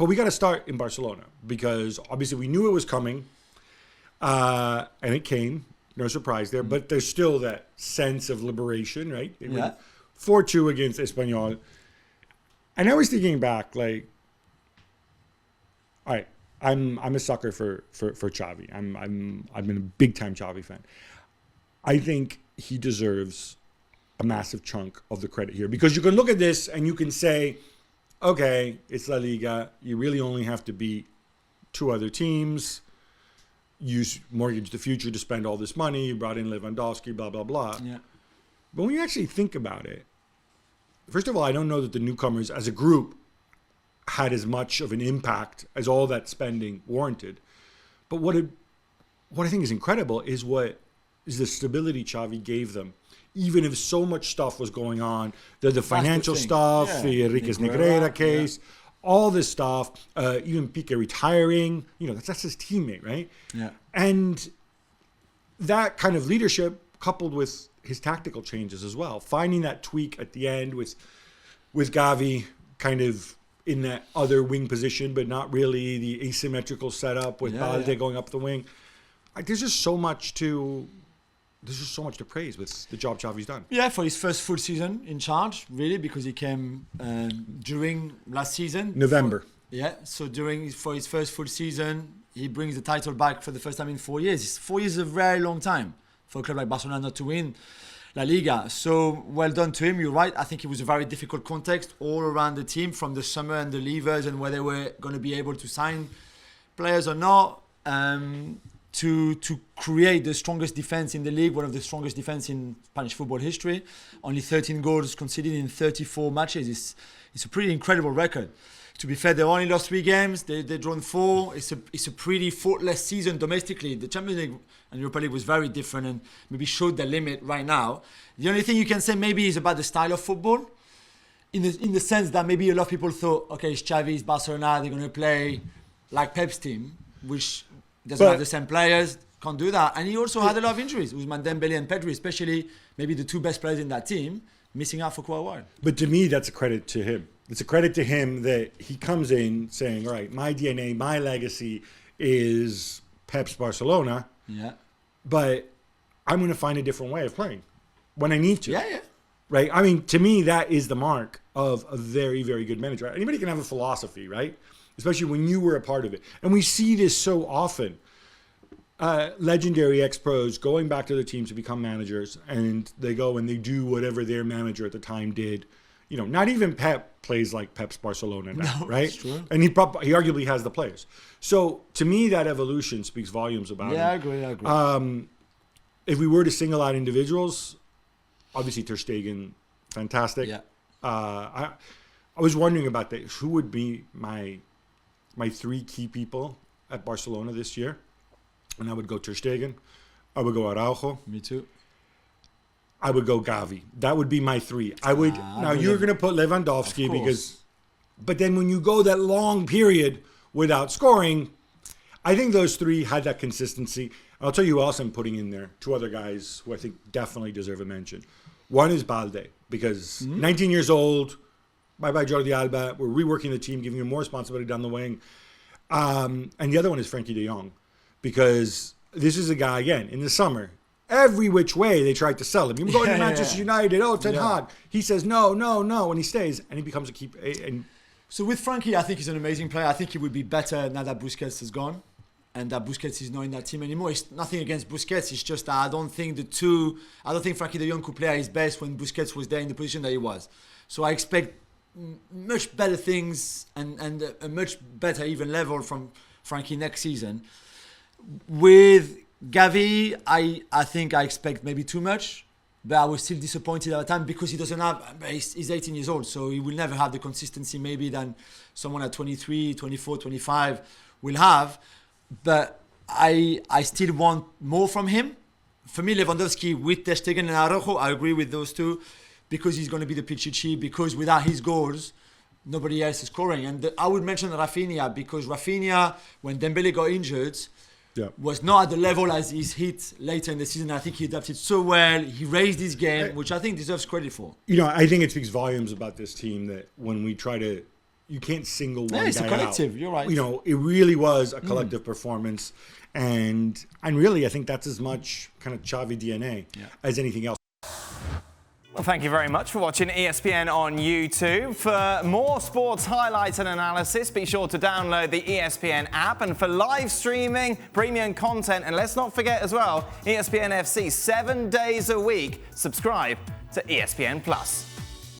But we got to start in Barcelona because obviously we knew it was coming, and it came. No surprise there. But there's still that sense of liberation, right? They win 4-2 against Espanyol. And I was thinking back, like, all right, I'm a sucker for Xavi. I've been a big time Xavi fan. I think he deserves a massive chunk of the credit here because you can look at this and you can say, okay, it's LaLiga. You really only have to beat 2 other teams. You mortgage the future to spend all this money. You brought in Lewandowski, blah, blah, blah. Yeah. But when you actually think about it, first of all, I don't know that the newcomers as a group had as much of an impact as all that spending warranted. But what I think is incredible is the stability Xavi gave them. Even if so much stuff was going on, the financial stuff, the Enriquez Negreira case, all this stuff, even Piqué retiring, that's his teammate, right? Yeah. And that kind of leadership coupled with his tactical changes as well, finding that tweak at the end with Gavi kind of in that other wing position, but not really the asymmetrical setup with Balde going up the wing. There's just so much to praise with the job Xavi's done. Yeah, for his first full season in charge, really, because he came during last season. November. For his first full season, he brings the title back for the first time in 4 years. 4 years is a very long time for a club like Barcelona not to win LaLiga. So well done to him. You're right. I think it was a very difficult context all around the team from the summer and the levers and whether they were going to be able to sign players or not. To create the strongest defense in the league, one of the strongest defense in Spanish football history. Only 13 goals conceded in 34 matches. It's a pretty incredible record. To be fair, they only lost 3 games. They drawn 4. It's a pretty faultless season domestically. The Champions League and Europa League was very different and maybe showed their limit right now. The only thing you can say maybe is about the style of football, in the sense that maybe a lot of people thought, okay, it's Xavi, it's Barcelona, they're going to play like Pep's team, which doesn't have the same players, can't do that. And he also had a lot of injuries. Ousmane Dembele and Pedri, especially maybe the 2 best players in that team, missing out for quite a while. But to me, that's a credit to him. It's a credit to him that he comes in saying, all right, my DNA, my legacy is Pep's Barcelona. Yeah. But I'm going to find a different way of playing when I need to. Yeah. Right? I mean, to me, that is the mark of a very, very good manager. Anybody can have a philosophy, right? Especially when you were a part of it. And we see this so often. Legendary ex-pros going back to their teams to become managers, and they go and they do whatever their manager at the time did. Not even Pep plays like Pep's Barcelona now, right? That's true. And he arguably has the players. So to me, that evolution speaks volumes about him. Yeah, I agree. If we were to single out individuals, obviously Ter Stegen, fantastic. Yeah. I was wondering about that. Who would be my 3 key people at Barcelona this year? And I would go Ter Stegen. I would go Araujo. Me too. I would go Gavi. That would be my 3. I would. Now you're going to put Lewandowski but then when you go that long period without scoring, I think those 3 had that consistency. I'll tell you who else I'm putting in there. 2 other guys who I think definitely deserve a mention. One is Balde because 19 years old. Bye-bye Jordi Alba. We're reworking the team, giving him more responsibility down the wing. And the other one is Frankie de Jong because this is a guy, again, in the summer, every which way they tried to sell him. You're going to Manchester United. Oh, Ten Hag. He says no, and he stays, and he becomes a keeper. So with Frankie, I think he's an amazing player. I think he would be better now that Busquets is gone and that Busquets is not in that team anymore. It's nothing against Busquets. It's just that I don't think Frankie de Jong could play at his best when Busquets was there in the position that he was. So I expect much better things and a much better even level from Frankie next season. With Gavi, I think I expect maybe too much, but I was still disappointed at the time because he doesn't have, he's 18 years old, so he will never have the consistency maybe than someone at 23, 24, 25 will have. But I still want more from him. For me, Lewandowski with Ter Stegen and Araujo, I agree with those 2 because he's going to be the Pichichi, because without his goals, nobody else is scoring. And I would mention Rafinha because Rafinha, when Dembele got injured, was not at the level as he's hit later in the season. I think he adapted so well. He raised his game, which I think deserves credit for. I think it speaks volumes about this team that when we try to, you can't single one Yeah, it's guy a collective. out. You're right. You know, it really was a collective performance, and really, I think that's as much kind of Xavi DNA as anything else. Well, thank you very much for watching ESPN on YouTube. For more sports highlights and analysis, be sure to download the ESPN app. And for live streaming, premium content, and let's not forget as well, ESPN FC 7 days a week. Subscribe to ESPN Plus.